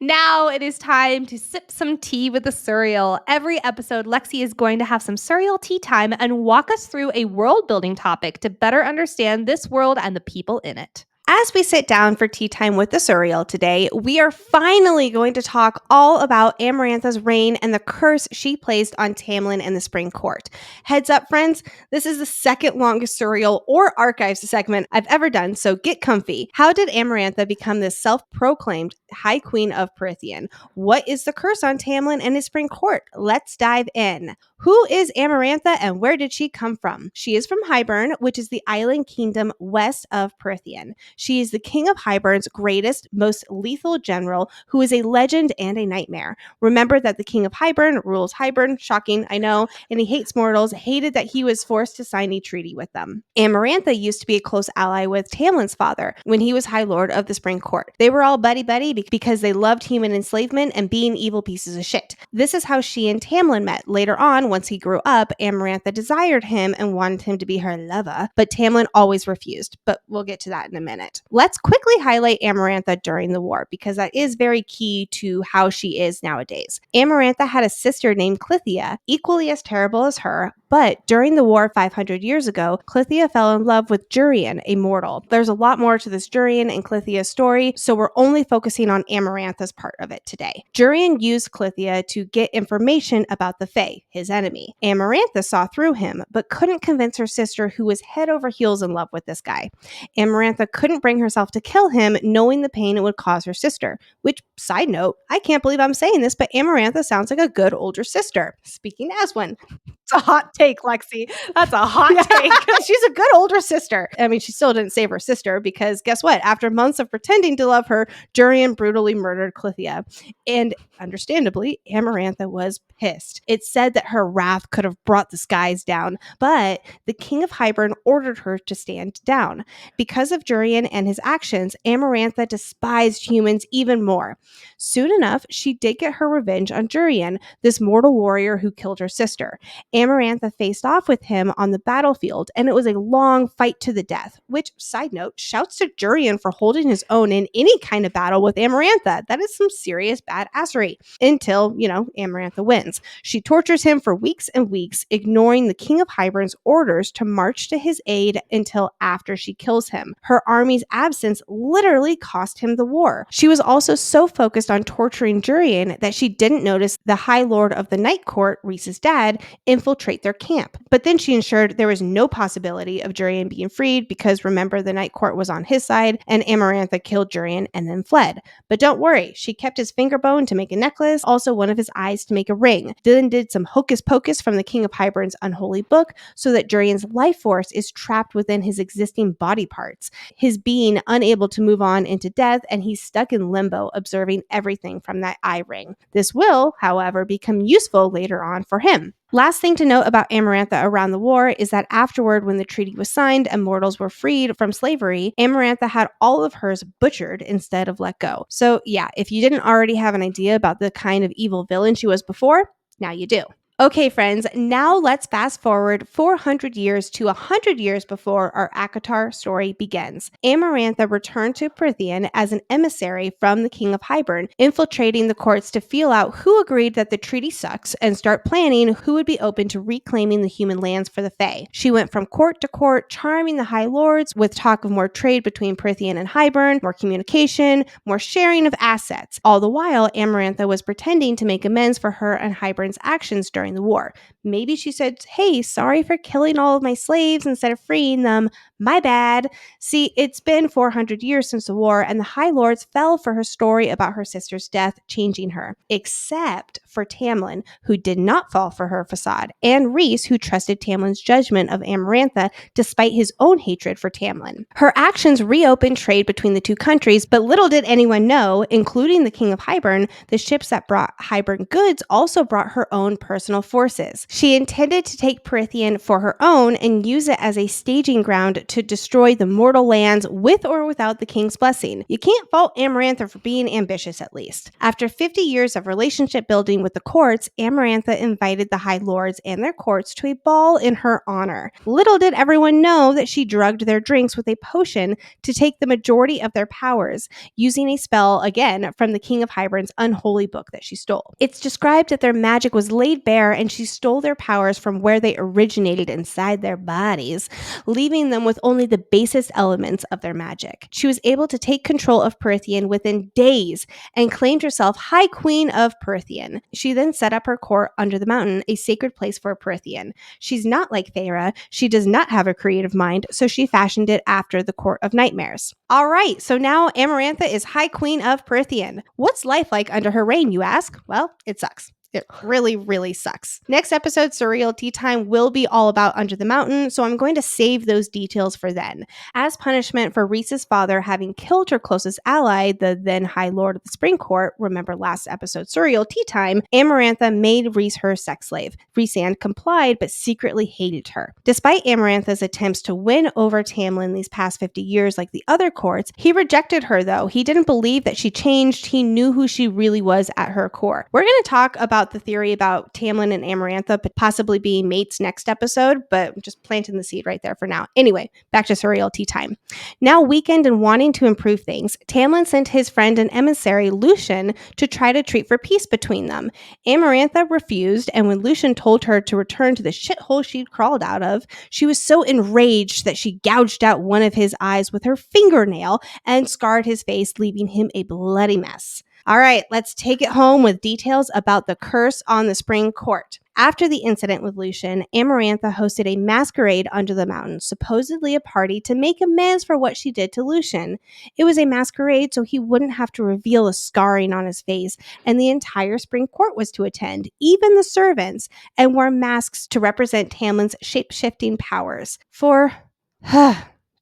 Now it is time to sip some tea with the surreal. Every episode, Lexi is going to have some surreal tea time and walk us through a world building topic to better understand this world and the people in it. As we sit down for tea time with the surreal today, we are finally going to talk all about Amarantha's reign and the curse she placed on Tamlin and the Spring Court. Heads up, friends, this is the second longest surreal or archives segment I've ever done, so get comfy. How did Amarantha become this self-proclaimed High Queen of Prythian? What is the curse on Tamlin and his Spring Court? Let's dive in. Who is Amarantha and where did she come from? She is from Hybern, which is the island kingdom west of Prythian. She is the king of Hybern's greatest, most lethal general who is a legend and a nightmare. Remember that the king of Hybern rules Hybern, shocking, I know, and he hates mortals, hated that he was forced to sign a treaty with them. Amarantha used to be a close ally with Tamlin's father when he was High Lord of the Spring Court. They were all buddy-buddy because they loved human enslavement and being evil pieces of shit. This is how she and Tamlin met. Later on, once he grew up, Amarantha desired him and wanted him to be her lover, but Tamlin always refused. But we'll get to that in a minute. Let's quickly highlight Amarantha during the war because that is very key to how she is nowadays. Amarantha had a sister named Clythia, equally as terrible as her, but during the war 500 years ago, Clythia fell in love with Jurian, a mortal. There's a lot more to this Jurian and Clythia story, so we're only focusing on Amarantha's part of it today. Jurian used Clythia to get information about the Fae, his enemy. Amarantha saw through him, but couldn't convince her sister, who was head over heels in love with this guy. Amarantha couldn't bring herself to kill him, knowing the pain it would cause her sister. Which, side note, I can't believe I'm saying this, but Amarantha sounds like a good older sister. Speaking as one. It's a hot take, Lexi. That's a hot take. She's a good older sister. I mean, she still didn't save her sister because guess what? After months of pretending to love her, Jurian brutally murdered Clythia. And understandably, Amarantha was pissed. It said that her wrath could have brought the skies down, but the king of Hybern ordered her to stand down. Because of Jurian and his actions, Amarantha despised humans even more. Soon enough, she did get her revenge on Jurian, this mortal warrior who killed her sister. Amarantha faced off with him on the battlefield, and it was a long fight to the death, which, side note, shouts to Jurian for holding his own in any kind of battle with Amarantha. That is some serious badassery. Until, Amarantha wins. She tortures him for weeks and weeks, ignoring the king of Hybern's orders to march to his aid until after she kills him. Her army's absence literally cost him the war. She was also so focused on torturing Jurian that she didn't notice the High Lord of the Night Court, Rhys's dad, infiltrate their camp. But then she ensured there was no possibility of Jurian being freed because remember the Night Court was on his side and Amarantha killed Jurian and then fled. But don't worry, she kept his finger bone to make a necklace, also one of his eyes to make a ring. Then did some hocus pocus from the King of Hybern's unholy book so that Jurian's life force is trapped within his existing body parts, his being unable to move on into death, and he's stuck in limbo observing everything from that eye ring. This will, however, become useful later on for him. Last thing to note about Amarantha around the war is that afterward, when the treaty was signed and mortals were freed from slavery, Amarantha had all of hers butchered instead of let go. So yeah, if you didn't already have an idea about the kind of evil villain she was before, now you do. Okay, friends, now let's fast forward 400 years to 100 years before our ACOTAR story begins. Amarantha returned to Prythian as an emissary from the king of Hybern, infiltrating the courts to feel out who agreed that the treaty sucks and start planning who would be open to reclaiming the human lands for the Fae. She went from court to court, charming the High Lords with talk of more trade between Prythian and Hybern, more communication, more sharing of assets. All the while, Amarantha was pretending to make amends for her and Hybern's actions during the war. Maybe she said, "Hey, sorry for killing all of my slaves instead of freeing them. My bad." See, it's been 400 years since the war, and the High Lords fell for her story about her sister's death, changing her. Except for Tamlin, who did not fall for her facade, and Rhys, who trusted Tamlin's judgment of Amarantha despite his own hatred for Tamlin. Her actions reopened trade between the two countries, but little did anyone know, including the king of Hybern, the ships that brought Hybern goods also brought her own personal forces. She intended to take Prythian for her own and use it as a staging ground to destroy the mortal lands with or without the king's blessing. You can't fault Amarantha for being ambitious, at least. After 50 years of relationship building with the courts, Amarantha invited the High Lords and their courts to a ball in her honor. Little did everyone know that she drugged their drinks with a potion to take the majority of their powers, using a spell, again, from the King of Hybern's unholy book that she stole. It's described that their magic was laid bare and she stole their powers from where they originated inside their bodies, leaving them with only the basest elements of their magic. She was able to take control of Prythian within days and claimed herself High Queen of Prythian. She then set up her court under the mountain, a sacred place for Prythian. She's not like Thera. She does not have a creative mind, so she fashioned it after the Court of Nightmares. All right, so now Amarantha is High Queen of Prythian. What's life like under her reign, you ask? Well, it sucks. It really, really sucks. Next episode, Surreal Tea Time, will be all about Under the Mountain, so I'm going to save those details for then. As punishment for Rhys's father having killed her closest ally, the then High Lord of the Spring Court, remember last episode, Surreal Tea Time, Amarantha made Rhys her sex slave. Rhysand complied, but secretly hated her. Despite Amarantha's attempts to win over Tamlin these past 50 years like the other courts, he rejected her though. He didn't believe that she changed. He knew who she really was at her core. We're going to talk about the theory about Tamlin and Amarantha possibly being mates next episode, but I'm just planting the seed right there for now. Anyway, back to Surreal Tea Time. Now weakened and wanting to improve things, Tamlin sent his friend and emissary Lucien to try to treat for peace between them. Amarantha refused, and when Lucien told her to return to the shithole she'd crawled out of, she was so enraged that she gouged out one of his eyes with her fingernail and scarred his face, leaving him a bloody mess. All right, let's take it home with details about the curse on the Spring Court. After the incident with Lucien, Amarantha hosted a masquerade under the mountain, supposedly a party to make amends for what she did to Lucien. It was a masquerade so he wouldn't have to reveal a scarring on his face, and the entire Spring Court was to attend, even the servants, and wore masks to represent Tamlin's shape-shifting powers. For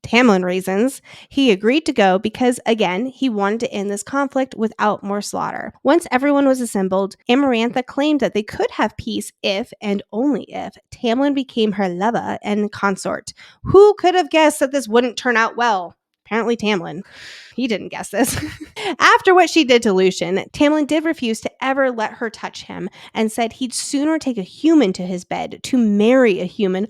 Tamlin reasons, he agreed to go because, again, he wanted to end this conflict without more slaughter. Once everyone was assembled, Amarantha claimed that they could have peace if, and only if, Tamlin became her lover and consort. Who could have guessed that this wouldn't turn out well? Apparently Tamlin. He didn't guess this. After what she did to Lucien, Tamlin did refuse to ever let her touch him and said he'd sooner take a human to his bed to marry a human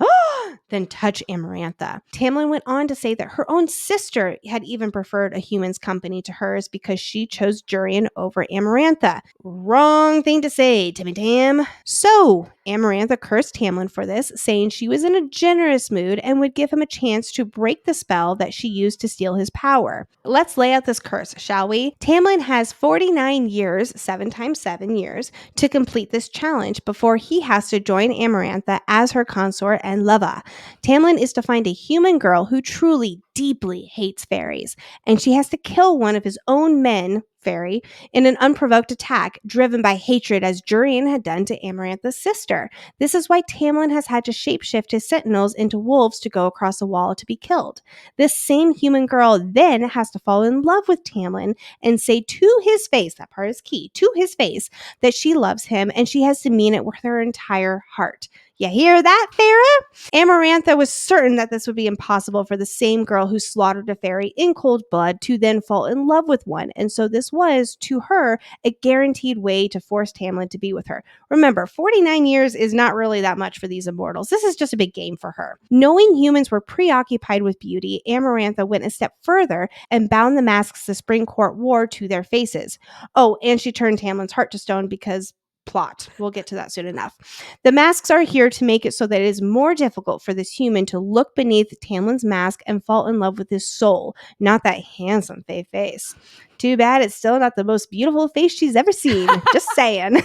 than touch Amarantha. Tamlin went on to say that her own sister had even preferred a human's company to hers because she chose Jurian over Amarantha. Wrong thing to say, Timmy Tam. So, Amarantha cursed Tamlin for this, saying she was in a generous mood and would give him a chance to break the spell that she used to steal his power. Let's lay out this curse, shall we? Tamlin has 49 years, 7 times 7 years, to complete this challenge before he has to join Amarantha as her consort and lover. Tamlin is to find a human girl who truly, deeply hates fairies, and she has to kill one of his own men, fairy, in an unprovoked attack driven by hatred as Jurian had done to Amarantha's sister. This is why Tamlin has had to shapeshift his sentinels into wolves to go across a wall to be killed. This same human girl then has to fall in love with Tamlin and say to his face, that part is key, to his face, that she loves him, and she has to mean it with her entire heart. You hear that, Thera? Amarantha was certain that this would be impossible for the same girl who slaughtered a fairy in cold blood to then fall in love with one, and so this was, to her, a guaranteed way to force Tamlin to be with her. Remember, 49 years is not really that much for these immortals. This is just a big game for her. Knowing humans were preoccupied with beauty, Amarantha went a step further and bound the masks the Spring Court wore to their faces. Oh, and she turned Tamlin's heart to stone because plot. We'll get to that soon enough. The masks are here to make it so that it is more difficult for this human to look beneath Tamlin's mask and fall in love with his soul, not that handsome face. Too bad it's still not the most beautiful face she's ever seen. Just saying.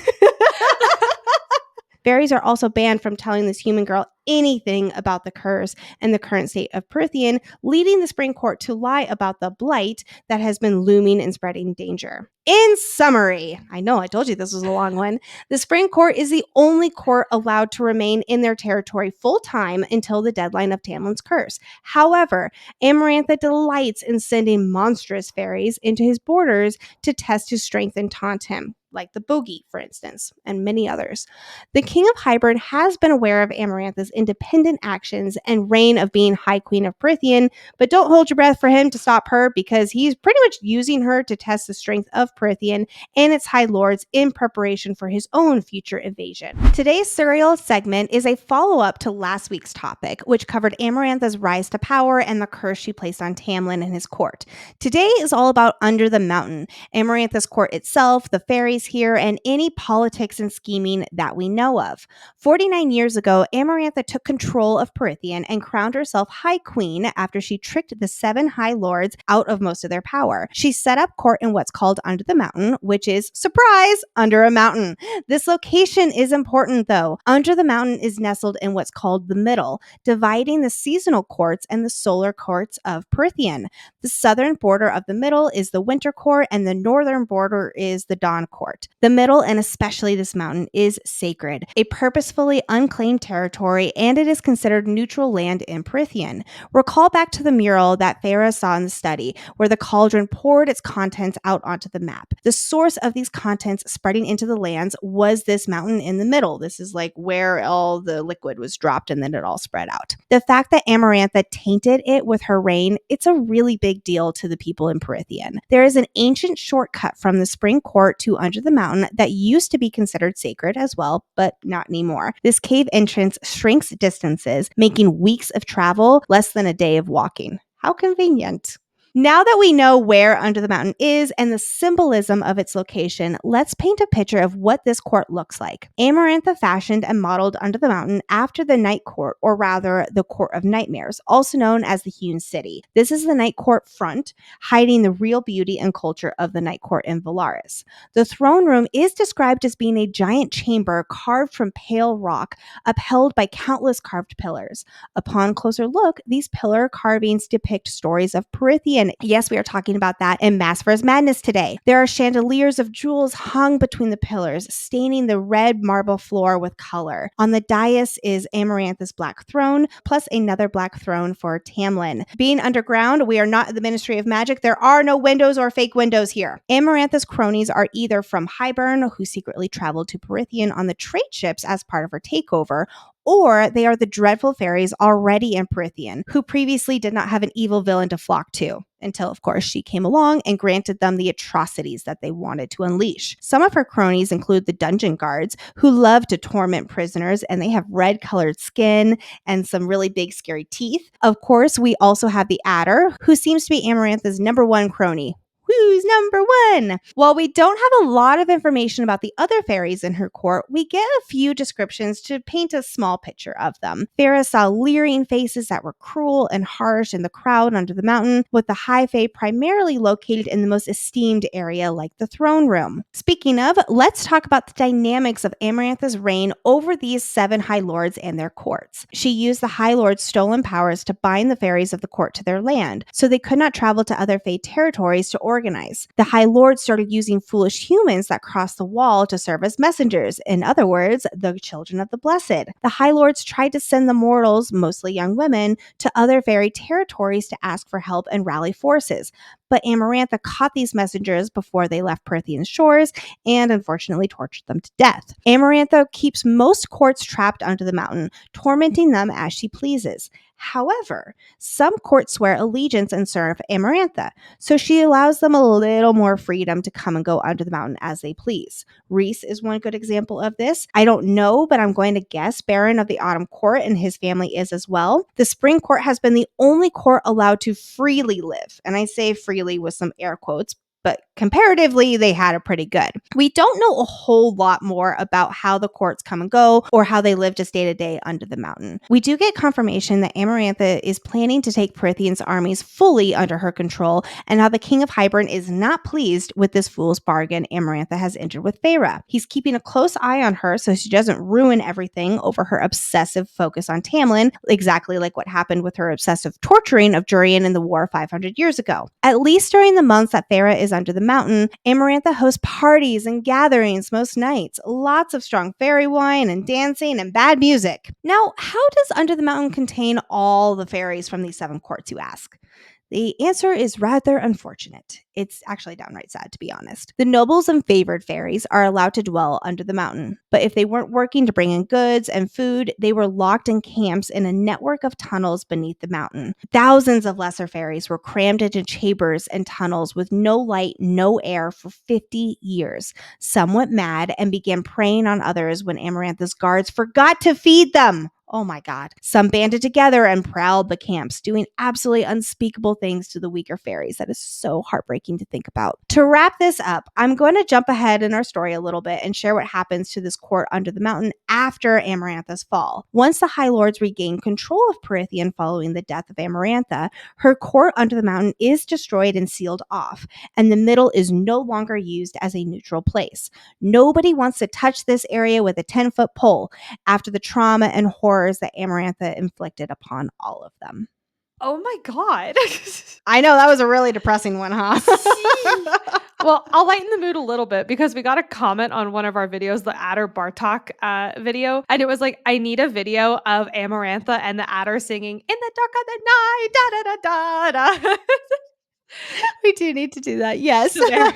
Fairies are also banned from telling this human girl anything about the curse and the current state of Prythian, leading the Spring Court to lie about the blight that has been looming and spreading danger. In summary, I know I told you this was a long one, the Spring Court is the only court allowed to remain in their territory full-time until the deadline of Tamlin's curse. However, Amarantha delights in sending monstrous fairies into his borders to test his strength and taunt him, like the Bogey, for instance, and many others. The King of Hybern has been aware of Amarantha's independent actions and reign of being High Queen of Prythian, but don't hold your breath for him to stop her because he's pretty much using her to test the strength of Prythian and its High Lords in preparation for his own future invasion. Today's serial segment is a follow-up to last week's topic, which covered Amarantha's rise to power and the curse she placed on Tamlin and his court. Today is all about Under the Mountain, Amarantha's court itself, the fairies here, and any politics and scheming that we know of. 49 years ago, Amarantha took control of Prythian and crowned herself High Queen after she tricked the 7 High Lords out of most of their power. She set up court in what's called Under the Mountain, which is, surprise, under a mountain. This location is important though. Under the Mountain is nestled in what's called the Middle, dividing the seasonal courts and the solar courts of Prythian. The southern border of the Middle is the Winter Court and the northern border is the Dawn Court. The Middle, and especially this mountain, is sacred, a purposefully unclaimed territory, and it is considered neutral land in Prythian. Recall back to the mural that Feyre saw in the study, where the cauldron poured its contents out onto the map. The source of these contents spreading into the lands was this mountain in the middle. This is like where all the liquid was dropped and then it all spread out. The fact that Amarantha tainted it with her reign, it's a really big deal to the people in Prythian. There is an ancient shortcut from the Spring Court to Under the Mountain that used to be considered sacred as well, but not anymore. This cave entrance shrinks distances, making weeks of travel less than a day of walking. How convenient. Now that we know where Under the Mountain is and the symbolism of its location, let's paint a picture of what this court looks like. Amarantha fashioned and modeled Under the Mountain after the Night Court, or rather the Court of Nightmares, also known as the Hewn City. This is the Night Court front, hiding the real beauty and culture of the Night Court in Valaris. The throne room is described as being a giant chamber carved from pale rock, upheld by countless carved pillars. Upon closer look, these pillar carvings depict stories of Prythian. Yes, we are talking about that in Mask vs. Madness today. There are chandeliers of jewels hung between the pillars, staining the red marble floor with color. On the dais is Amarantha's black throne, plus another black throne for Tamlin. Being underground, we are not in the Ministry of Magic. There are no windows or fake windows here. Amarantha's cronies are either from Hybern, who secretly traveled to Prythian on the trade ships as part of her takeover, or they are the dreadful fairies already in Prythian, who previously did not have an evil villain to flock to, until, of course, she came along and granted them the atrocities that they wanted to unleash. Some of her cronies include the dungeon guards, who love to torment prisoners, and they have red-colored skin and some really big, scary teeth. Of course, we also have the Adder, who seems to be Amarantha's number one crony. Who's number one? While we don't have a lot of information about the other fairies in her court, we get a few descriptions to paint a small picture of them. Feyre saw leering faces that were cruel and harsh in the crowd under the mountain, with the High Fae primarily located in the most esteemed area like the throne room. Speaking of, let's talk about the dynamics of Amarantha's reign over these 7 High Lords and their courts. She used the High Lords' stolen powers to bind the fairies of the court to their land, so they could not travel to other Fae territories to organize. The High Lords started using foolish humans that crossed the wall to serve as messengers, in other words, the children of the blessed. The High Lords tried to send the mortals, mostly young women, to other fairy territories to ask for help and rally forces. But Amarantha caught these messengers before they left Prythian's shores and unfortunately tortured them to death. Amarantha keeps most courts trapped under the mountain, tormenting them as she pleases. However, some courts swear allegiance and serve Amarantha, so she allows them a little more freedom to come and go under the mountain as they please. Rhys is one good example of this. I don't know, but I'm going to guess Baron of the Autumn Court and his family is as well. The Spring Court has been the only court allowed to freely live, and I say freely with some air quotes, but comparatively, they had it pretty good. We don't know a whole lot more about how the courts come and go or how they live just day to day under the mountain. We do get confirmation that Amarantha is planning to take Prythian's armies fully under her control, and how the King of Hybern is not pleased with this fool's bargain Amarantha has entered with Feyre. He's keeping a close eye on her so she doesn't ruin everything over her obsessive focus on Tamlin, exactly like what happened with her obsessive torturing of Durian in the war 500 years ago. At least during the months that Feyre is under the mountain, Amarantha hosts parties and gatherings most nights, lots of strong fairy wine and dancing and bad music. Now, how does Under the Mountain contain all the fairies from these 7 courts, you ask? The answer is rather unfortunate. It's actually downright sad, to be honest. The nobles and favored fairies are allowed to dwell under the mountain, but if they weren't working to bring in goods and food, they were locked in camps in a network of tunnels beneath the mountain. Thousands of lesser fairies were crammed into chambers and tunnels with no light, no air for 50 years. Some went mad and began preying on others when Amarantha's guards forgot to feed them. Oh my God. Some banded together and prowled the camps, doing absolutely unspeakable things to the weaker fairies. That is so heartbreaking to think about. To wrap this up, I'm going to jump ahead in our story a little bit and share what happens to this court under the mountain after Amarantha's fall. Once the High Lords regain control of Prythian following the death of Amarantha, her court under the mountain is destroyed and sealed off, and the middle is no longer used as a neutral place. Nobody wants to touch this area with a 10-foot pole after the trauma and horrors that Amarantha inflicted upon all of them. Oh my God. I know, that was a really depressing one, huh? Well, I'll lighten the mood a little bit because we got a comment on one of our videos, the Adder Bartok video, and it was like, I need a video of Amarantha and the adder singing "In the dark of the night, da da da da da." We do need to do that. Yes. So there.